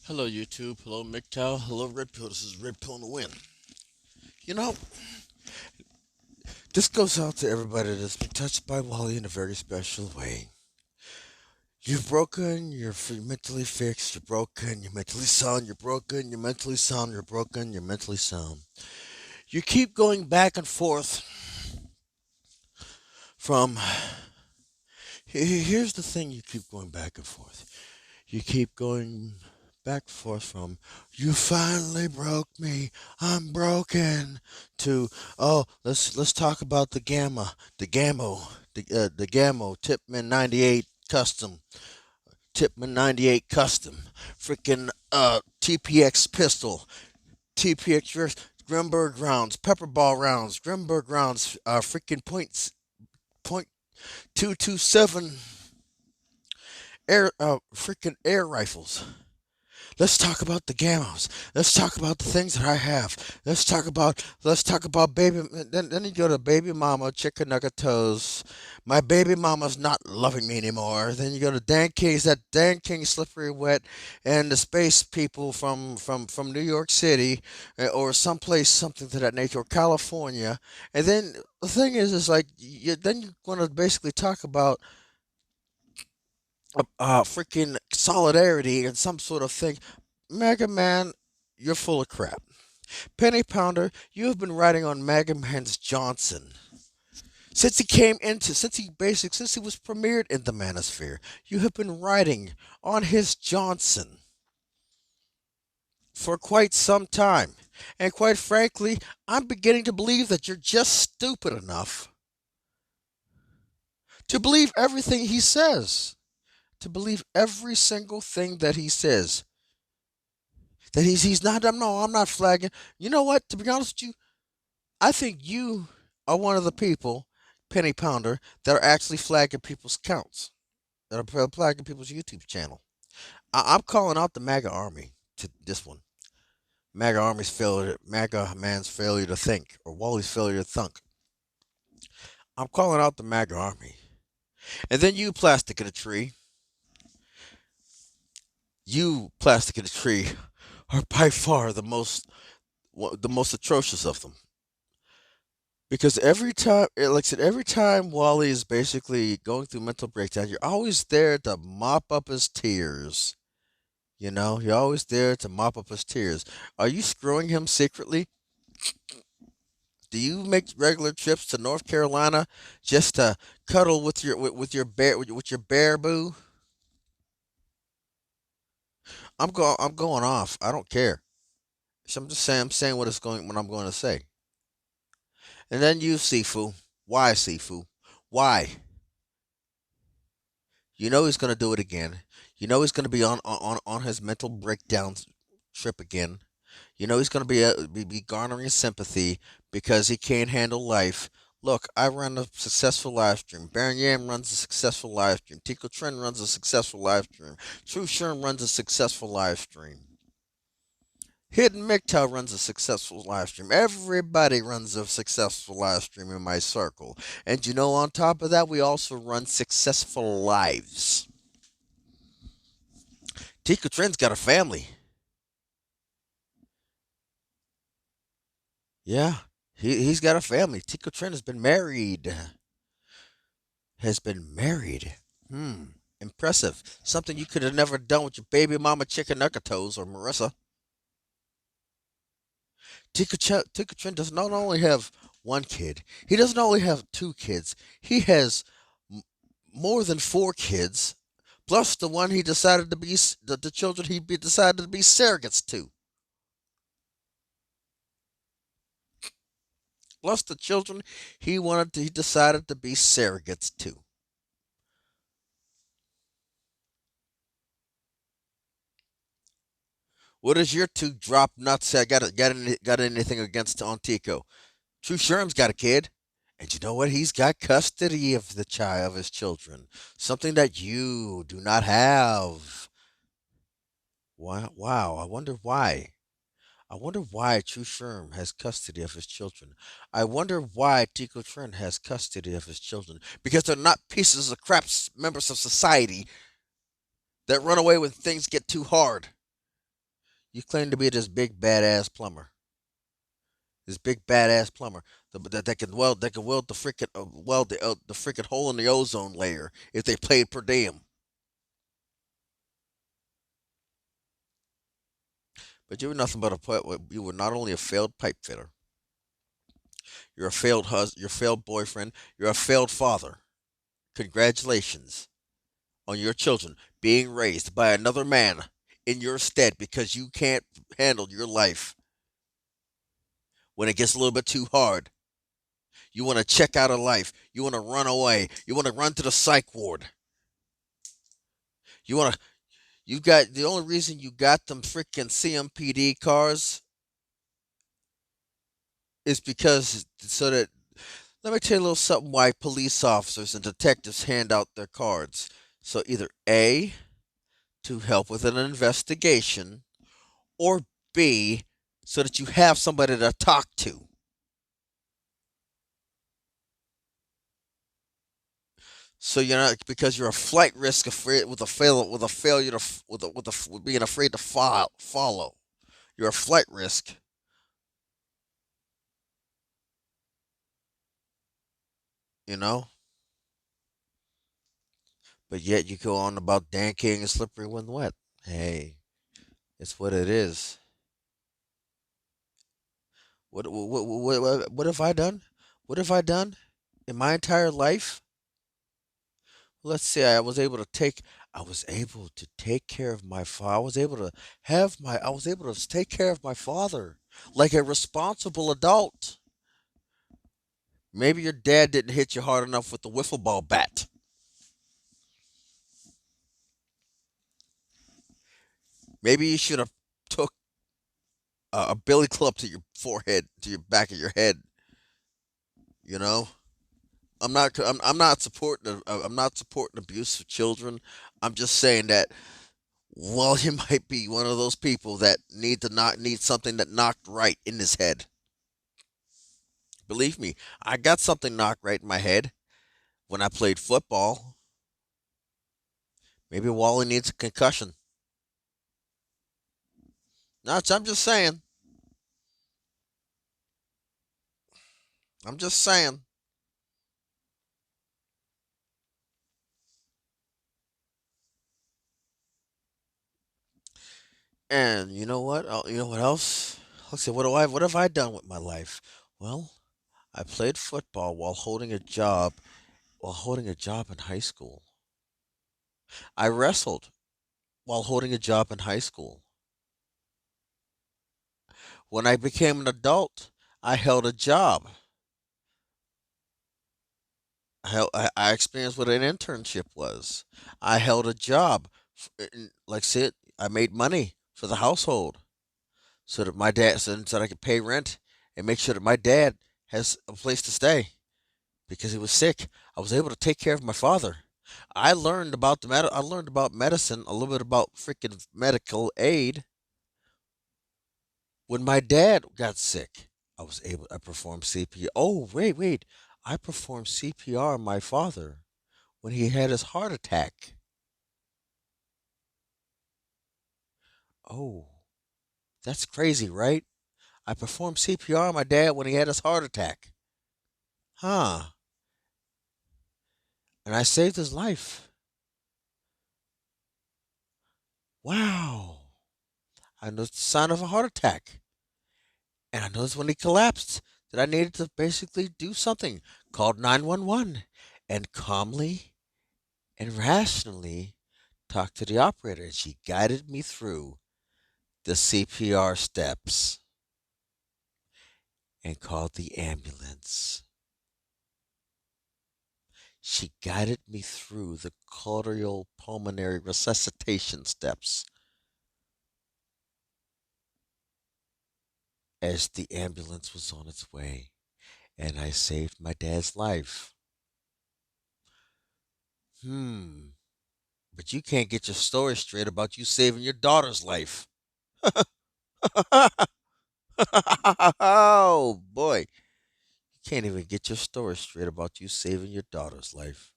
Hello, YouTube. Hello, MGTOW. Hello, Red Pill. This is Red Pill in the Wind. You know, this goes out to everybody that's been touched by Wally in a very special way. You're broken, mentally fixed, you're broken, you're mentally sound, you're broken, you're mentally sound, you're broken, you're mentally sound. You keep going back and forth from. Here's the thing you keep going back and forth. You keep going back and forth from "you finally broke me, I'm broken" to let's talk about the Gammo Tipman 98 custom, freaking TPX pistol, TPX Grimberg rounds, pepperball rounds, Grimberg rounds, freaking point 227 freaking air rifles. Let's talk about the gamos. Let's talk about the things that I have. Let's talk about baby. Then you go to baby mama chicken nugget toes. My baby mama's not loving me anymore. Then you go to Dan King's, that Dan King slippery wet, and the space people from New York City, or someplace something to that nature, or California. And then the thing is like then you're going to basically talk about freaking solidarity and some sort of thing. Mega Man, you're full of crap. Penny Pounder, you have been writing on Mega Man's Johnson since he was premiered in the Manosphere. You have been writing on his Johnson for quite some time, and quite frankly, I'm beginning to believe that you're just stupid enough to believe everything he says, to believe every single thing that he says. That he's not. I'm not flagging. You know what? To be honest with you, I think you are one of the people, Penny Pounder, that are actually flagging people's accounts, that are flagging people's YouTube channel. I'm calling out the MAGA army to this one. MAGA man's failure to think, or Wally's failure to thunk. I'm calling out the MAGA army. And then Plastic in a Tree, you Plastic in a Tree, are by far the most atrocious of them. Because like I said, every time Wally is basically going through mental breakdown, you're always there to mop up his tears. You're always there to mop up his tears. Are you screwing him secretly? Do you make regular trips to North Carolina just to cuddle with your bear boo? I'm going off. I don't care. So I'm saying what I'm going to say. And then you, Sifu. Why, Sifu? Why? You know he's going to do it again. You know he's going to be on his mental breakdown trip again. You know he's going to be garnering sympathy because he can't handle life. Look, I run a successful live stream. Baron Yam runs a successful live stream. Tico Trend runs a successful live stream. True Sherm runs a successful live stream. Hidden MGTOW runs a successful live stream. Everybody runs a successful live stream in my circle. And on top of that, we also run successful lives. Tika Trend's got a family. Yeah, he's got a family. Tika Trend has been married. Has been married. Impressive. Something you could have never done with your baby mama Chicken Nuggetoes or Marissa. Tika Trend does not only have one kid, he doesn't only have two kids, he has m- more than four kids, plus the one he decided to be, the children decided to be surrogates to. Plus the children he decided to be surrogates to. What does your two drop nuts say? Got anything against Antico? True Sherm's got a kid. And you know what? He's got custody of the child of his children. Something that you do not have. Wow. I wonder why. I wonder why True Sherm has custody of his children. I wonder why Tico Trent has custody of his children. Because they're not pieces of members of society that run away when things get too hard. You claim to be this big badass plumber. This big badass plumber that can weld the freaking the freaking hole in the ozone layer if they played per diem. But you were nothing but you were not only a failed pipe fitter, you're a failed husband, you're a failed boyfriend, you're a failed father. Congratulations on your children being raised by another man in your stead because you can't handle your life when it gets a little bit too hard. You want to check out of life. You want to run away. You want to run to the psych ward. You want to. You got the only reason you got them freaking CMPD cars is because so that let me tell you a little something why police officers and detectives hand out their cards. So either A, to help with an investigation, or B, so that you have somebody to talk to. So you're not because you're a flight risk afraid with a failure to with being afraid to follow. You're a flight risk, you know. But yet you go on about Dan King and slippery when wet. Hey, it's what it is. What have I done? What have I done in my entire life? Let's say I was able to take care of my father. I was able to take care of my father like a responsible adult. Maybe your dad didn't hit you hard enough with the wiffle ball bat. Maybe you should have took a billy club to your forehead, to your back of your head. You know, I'm not supporting I'm not supporting abuse of children. I'm just saying that well, he might be one of those people that need something that knocked right in his head. Believe me, I got something knocked right in my head when I played football. Maybe Wally needs a concussion. No, I'm just saying. I'm just saying. And you know what? You know what else? Let's see. What have I done with my life? Well, I played football while holding a job in high school. I wrestled while holding a job in high school. When I became an adult, I held a job. I experienced what an internship was. I held a job. Like I said, I made money for the household so that I could pay rent and make sure that my dad has a place to stay because he was sick. I was able to take care of my father. I learned about medicine, a little bit about freaking medical aid when my dad got sick. I performed CPR. Oh, wait. I performed CPR on my father when he had his heart attack. Oh, that's crazy, right? I performed CPR on my dad when he had his heart attack. Huh. And I saved his life. Wow. I noticed the sign of a heart attack. And I noticed when he collapsed that I needed to basically do something. Called 911 and calmly and rationally talked to the operator. And she guided me through the CPR steps and called the ambulance. She guided me through the cardiopulmonary resuscitation steps as the ambulance was on its way, and I saved my dad's life. Hmm, but you can't get your story straight about you saving your daughter's life. Oh boy, you can't even get your story straight about you saving your daughter's life.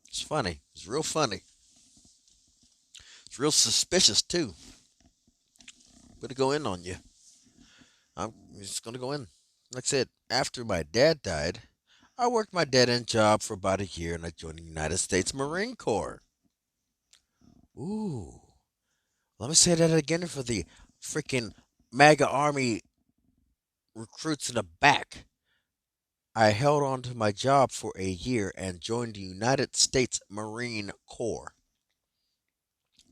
It's funny. It's real funny. It's real suspicious too. Gonna go in on you. I'm just gonna go in. Like I said, after my dad died, I worked my dead end job for about a year and I joined the United States Marine Corps. Ooh. Let me say that again for the freaking MAGA army recruits in the back. I held on to my job for a year and joined the United States Marine Corps.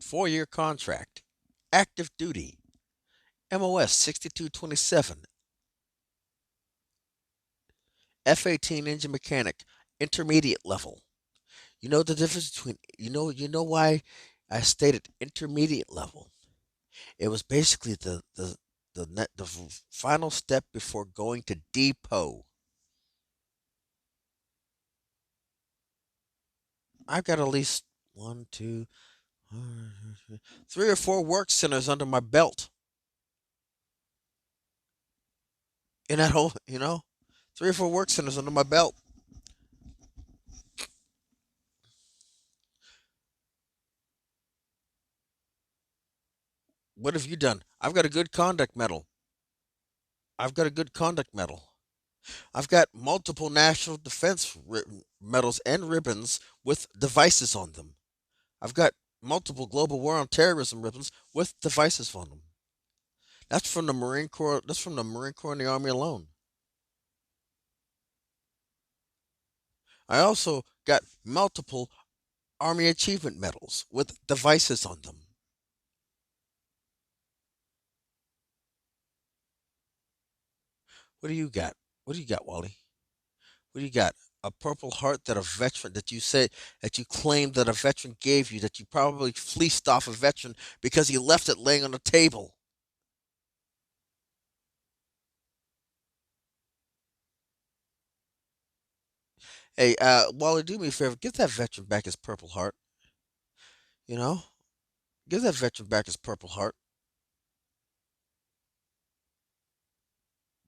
4 year contract. Active duty. MOS 6227. F-18 engine mechanic. Intermediate level. You know the difference between you know why I stated intermediate level. It was basically the final step before going to depot. I've got at least one, two, three or four work centers under my belt in that whole, three or four work centers under my belt. What have you done? I've got a good conduct medal. I've got a good conduct medal. I've got multiple national defense medals and ribbons with devices on them. I've got multiple global war on terrorism ribbons with devices on them. That's from the Marine Corps. That's from the Marine Corps and the Army alone. I also got multiple Army Achievement medals with devices on them. What do you got? What do you got, Wally? What do you got? A Purple Heart that a veteran that you said that you claimed that a veteran gave you that you probably fleeced off a veteran because he left it laying on the table. Hey, Wally, do me a favor. Give that veteran back his Purple Heart. You know, give that veteran back his Purple Heart.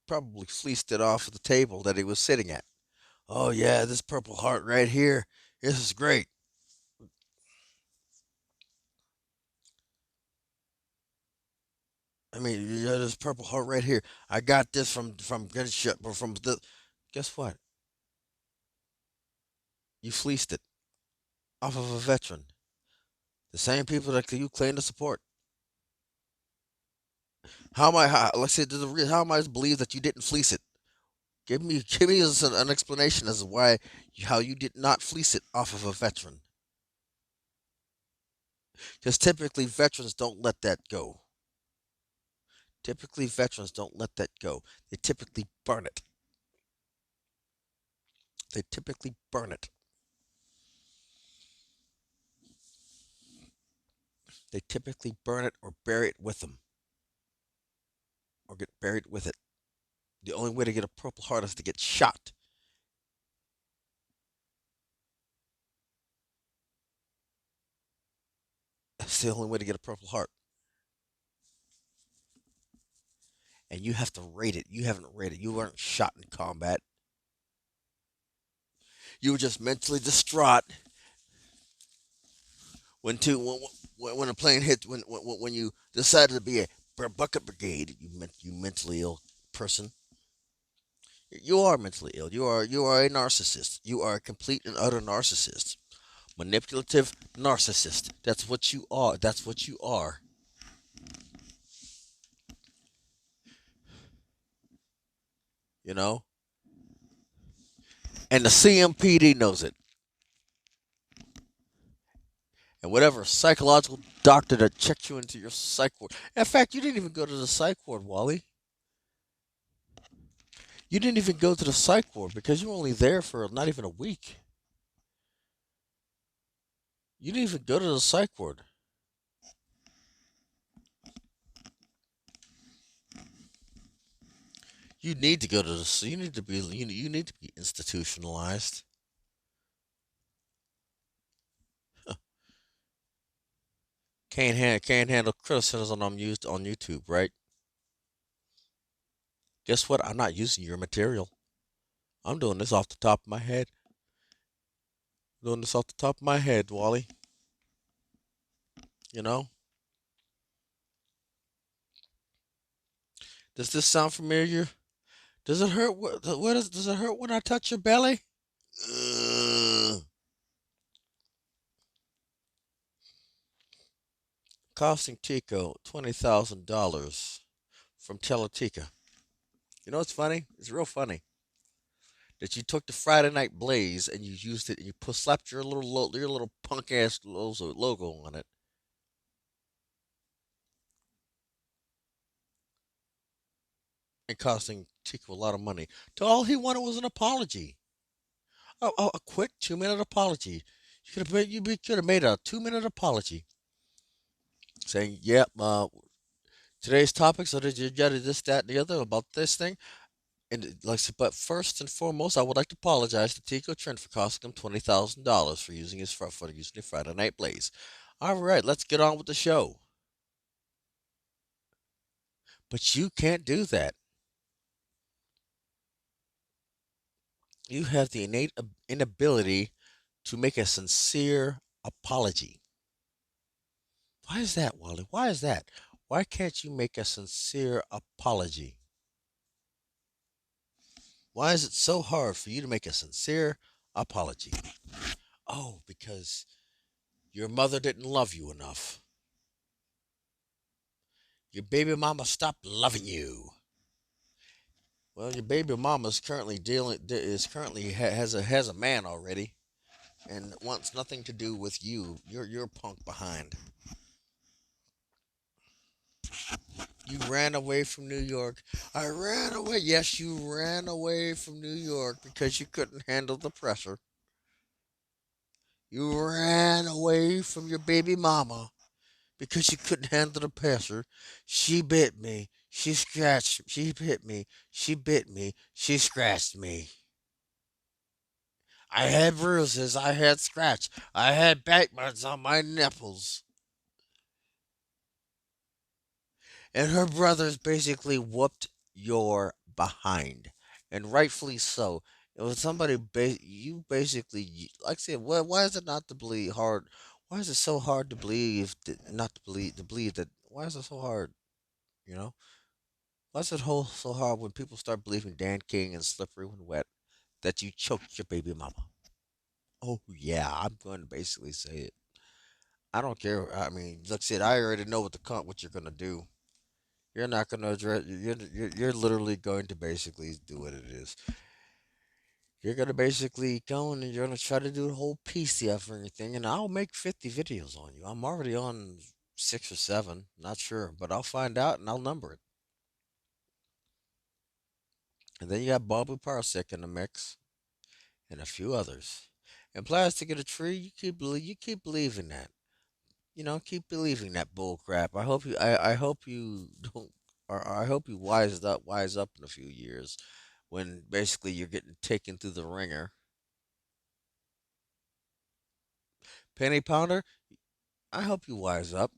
Probably fleeced it off of the table that he was sitting at. Oh yeah, this Purple Heart right here. This is great. I mean, yeah, this Purple Heart right here. I got this from gunship or from the. Guess what? You fleeced it off of a veteran. The same people that you claim to support. How am I? Let's say, how am I to believe that you didn't fleece it? Give me an explanation as to why, how you did not fleece it off of a veteran. Because typically veterans don't let that go. Typically veterans don't let that go. They typically burn it. They typically burn it. They typically burn it or bury it with them, or get buried with it. The only way to get a Purple Heart is to get shot. That's the only way to get a Purple Heart. And you have to rate it. You haven't rated. You weren't shot in combat. You were just mentally distraught when a plane hit when you decided to be a bucket brigade. You mentally ill person. You are mentally ill. You are a narcissist. You are a complete and utter narcissist. Manipulative narcissist. That's what you are. That's what you are. You know. And the CMPD knows it. And whatever psychological doctor that checked you into your psych ward. In fact, you didn't even go to the psych ward, Wally. You didn't even go to the psych ward because you were only there for not even a week. You didn't even go to the psych ward. You need to go to the. You need to be institutionalized. Can't handle criticism I'm used on YouTube, right? Guess what? I'm not using your material. I'm doing this off the top of my head. Doing this off the top of my head, Wally. You know. Does this sound familiar? Does it hurt? Does it hurt when I touch your belly? Ugh. Costing Tico $20,000 from Teletica. You know what's funny? It's real funny that you took the Friday Night Blaze and you used it and you slapped your little punk ass logo on it, and costing Tico a lot of money. To all he wanted was an apology. A quick 2 minute apology. You could have made a 2 minute apology saying, "Yep, today's topics are this, that, and the other about this thing." And but first and foremost, I would like to apologize to Tico Trent for costing him $20,000 for using for using the Friday Night Blaze. All right, let's get on with the show. But you can't do that. You have the innate inability to make a sincere apology. Why is that, Wally? Why is that? Why can't you make a sincere apology? Why is it so hard for you to make a sincere apology? Oh, because your mother didn't love you enough. Your baby mama stopped loving you. Well, your baby mama is currently has a man already and wants nothing to do with you. You're punk behind. You ran away from New York. I ran away. Yes, you ran away from New York because you couldn't handle the pressure. You ran away from your baby mama because you couldn't handle the pressure. She bit me. She scratched. She bit me. She bit me. She scratched me. I had bruises. I had scratch. I had bite marks on my nipples. And her brothers basically whooped your behind, and rightfully so. It was you basically, like I said, why is it not to believe hard? Why is it so hard to believe not to believe that? Why is it so hard? You know, why is it so hard when people start believing Dan King and Slippery When Wet that you choked your baby mama? Oh yeah, I'm going to basically say it. I don't care. I mean, look, said I already know what you're gonna do. You're not gonna address. You're literally going to basically do what it is. You're gonna basically go and you're gonna try to do the whole PCF or anything, and I'll make 50 videos on you. I'm already on 6 or 7, not sure, but I'll find out and I'll number it. And then you got Bobby Parsec in the mix and a few others. And Plastic in a Tree, you keep believing that. Keep believing that bull crap. I hope you don't, or I hope you wise up in a few years when basically you're getting taken through the ringer. Penny Pounder, I hope you wise up.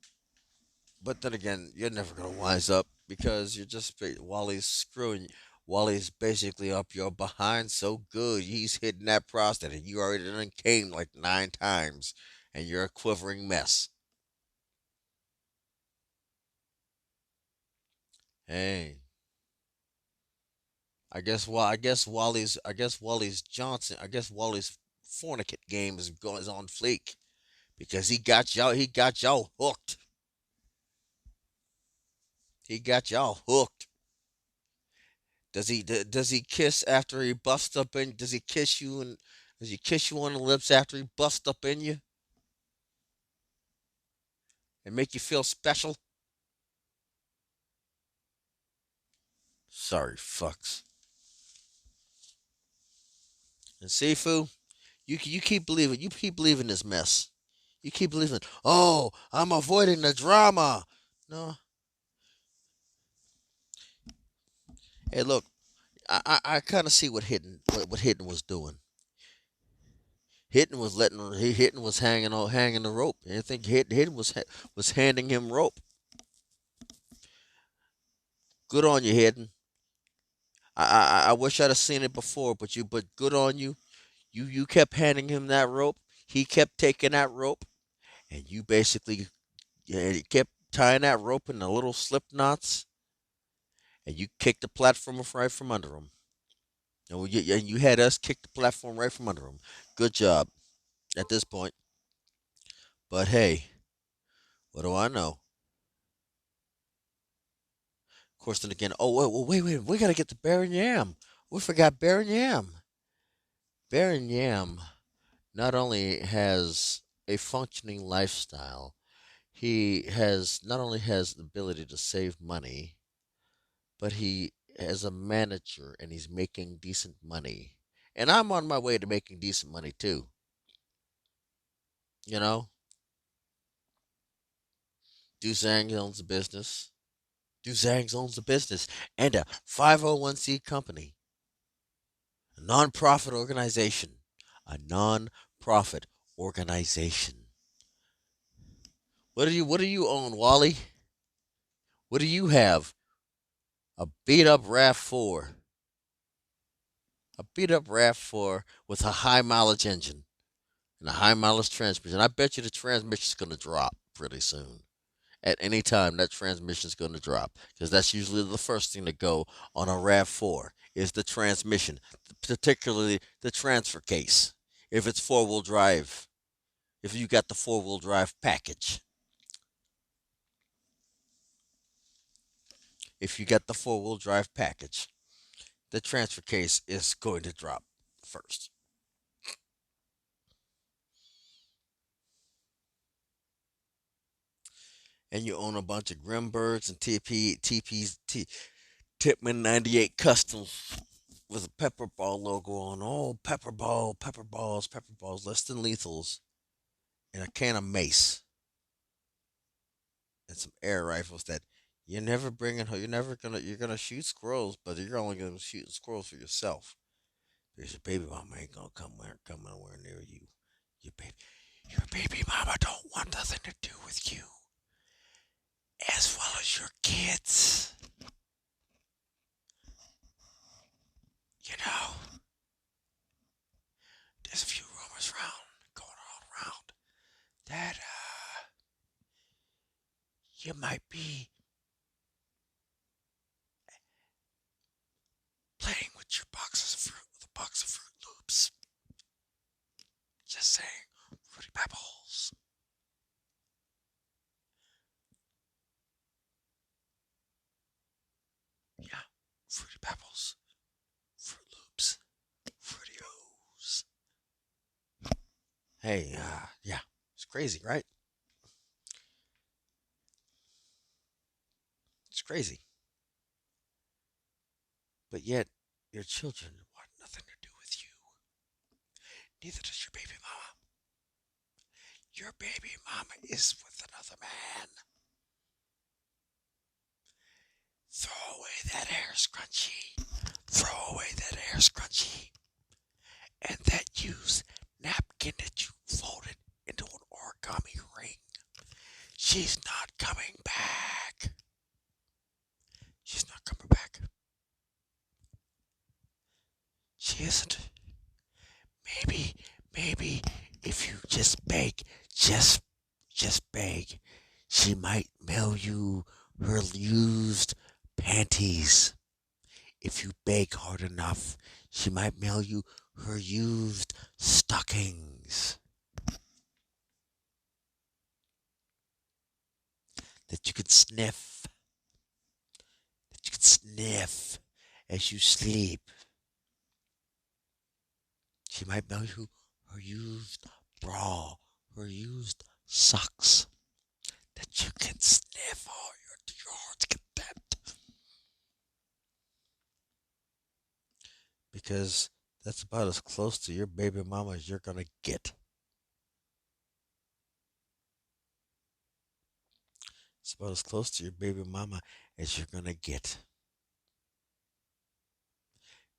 But then again, you're never gonna wise up because Wally's screwing. Wally's basically up your behind so good. He's hitting that prostate, and you already done came like 9 times, and you're a quivering mess. Hey, I guess Wally's fornicate game is on fleek because he got y'all hooked. He got y'all hooked. Does he kiss after he busts up in? Does he kiss you on the lips after he busts up in you and make you feel special? Sorry, fucks. And Sifu, you keep believing this mess. You keep believing. Oh, I'm avoiding the drama. No, hey, look, I kind of see what Hidden was doing. Hidden was hanging the rope. And I think Hidden was handing him rope. Good on you, Hidden. I wish I'd have seen it before, but good on you. You kept handing him that rope. He kept taking that rope, and you basically, yeah, he kept tying that rope in the little slip knots, and you kicked the platform right from under them. And you had us kick the platform right from under them. Good job at this point. But hey, what do I know? Of course, then again, oh, wait, we gotta get to Baron Yam. We forgot Baron Yam. Baron Yam not only has a functioning lifestyle, he has not only has the ability to save money, but he has a manager and he's making decent money. And I'm on my way to making decent money too. You know, Duzang owns a business. Duzang owns a business and a 501c company, a non-profit organization, a non-profit organization. What do you own, Wally? What do you have? A beat up RAV4. A beat up RAV4 with a high mileage engine and a high mileage transmission. I bet you the transmission's going to drop pretty soon. At any time, that transmission's going to drop because that's usually the first thing to go on a RAV4 is the transmission, particularly the transfer case. If it's four-wheel drive, if you got the four-wheel drive package, if you got the four-wheel drive package, the transfer case is going to drop first. And you own a bunch of Grimbergs and Tipman 98 Customs with a pepper ball logo on. Oh, pepper balls, less than lethals, and a can of mace and some air rifles that you're never bringing home. You're gonna shoot squirrels, but you're only gonna shoot squirrels for yourself because your baby mama ain't gonna come nowhere near you. Your baby, your baby mama don't want nothing to do with you, as well as your kids. You know, there's a few rumors going on around that you might be playing with your boxes of fruit, with a box of Fruit Loops. Just saying, Fruity Pebbles. Yeah, Fruity Pebbles, Fruit Loops, Fruity O's. Hey, yeah, it's crazy, right? It's crazy. But yet, your children want nothing to do with you. Neither does your baby mama. Your baby mama is with another man. Throw away that hair scrunchie. Throw away that hair scrunchie. And that used napkin that you folded into an origami ring. She's not coming back. She's not coming back. She isn't. Maybe if you just beg, just just beg, she might mail you her used panties. If you beg hard enough, she might mail you her used stockings that you could sniff, that you could sniff as you sleep. She might mail you her used bra, her used socks that you can sniff. Oh, your heart's content. Because that's about as close to your baby mama as you're gonna get. It's about as close to your baby mama as you're gonna get.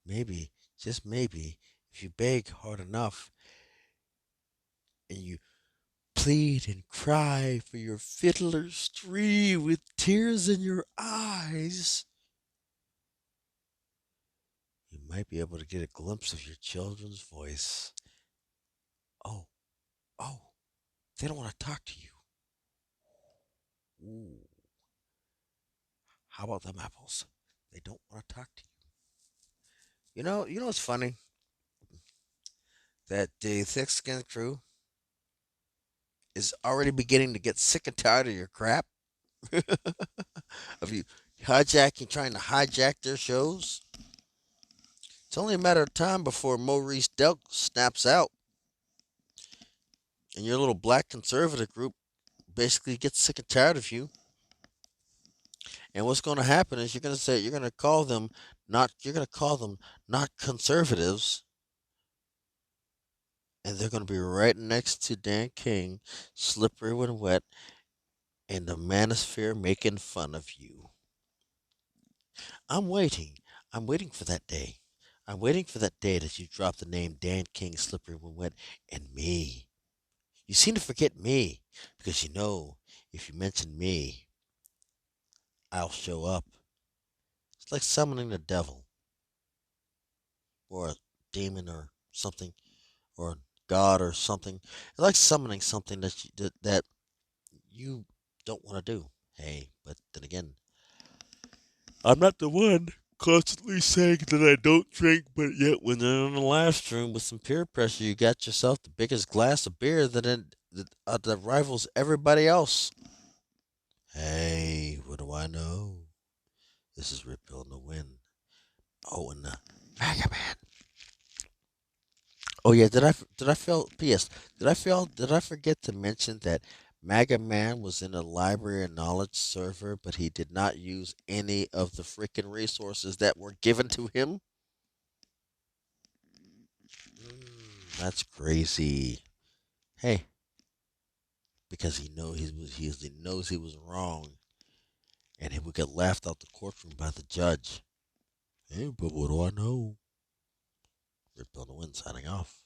Maybe, just maybe, if you beg hard enough and you plead and cry for your fiddler's tree with tears in your eyes, you might be able to get a glimpse of your children's voice. Oh, oh, they don't want to talk to you. Ooh, how about them apples? They don't want to talk to you. You know what's funny? That the thick skinned crew is already beginning to get sick and tired of your crap, of you trying to hijack their shows. It's only a matter of time before Maurice Delk snaps out, and your little black conservative group basically gets sick and tired of you. And what's going to happen is you're going to call them not conservatives, and they're going to be right next to Dan King, slippery when wet, in the manosphere making fun of you. I'm waiting. I'm waiting for that day. I'm waiting for that day that you drop the name Dan King, slippery when wet, and me. You seem to forget me because you know if you mention me, I'll show up. It's like summoning the devil or a demon or something or a god or something. It's like summoning something that you don't want to do. Hey, but then again, I'm not the one constantly saying that I don't drink, but yet when they're in the live stream with some peer pressure, you got yourself the biggest glass of beer that rivals everybody else. Hey, what do I know? This is Rip Pill in the Wind. Oh, and the Mega Man. Oh yeah, did I fail? P.S. Did I forget to mention that Mega Man was in a library of knowledge server, but he did not use any of the freaking resources that were given to him? That's crazy. Hey, because he knows he was wrong, and he would get laughed out the courtroom by the judge. Hey, but what do I know? Rip on the Wind signing off.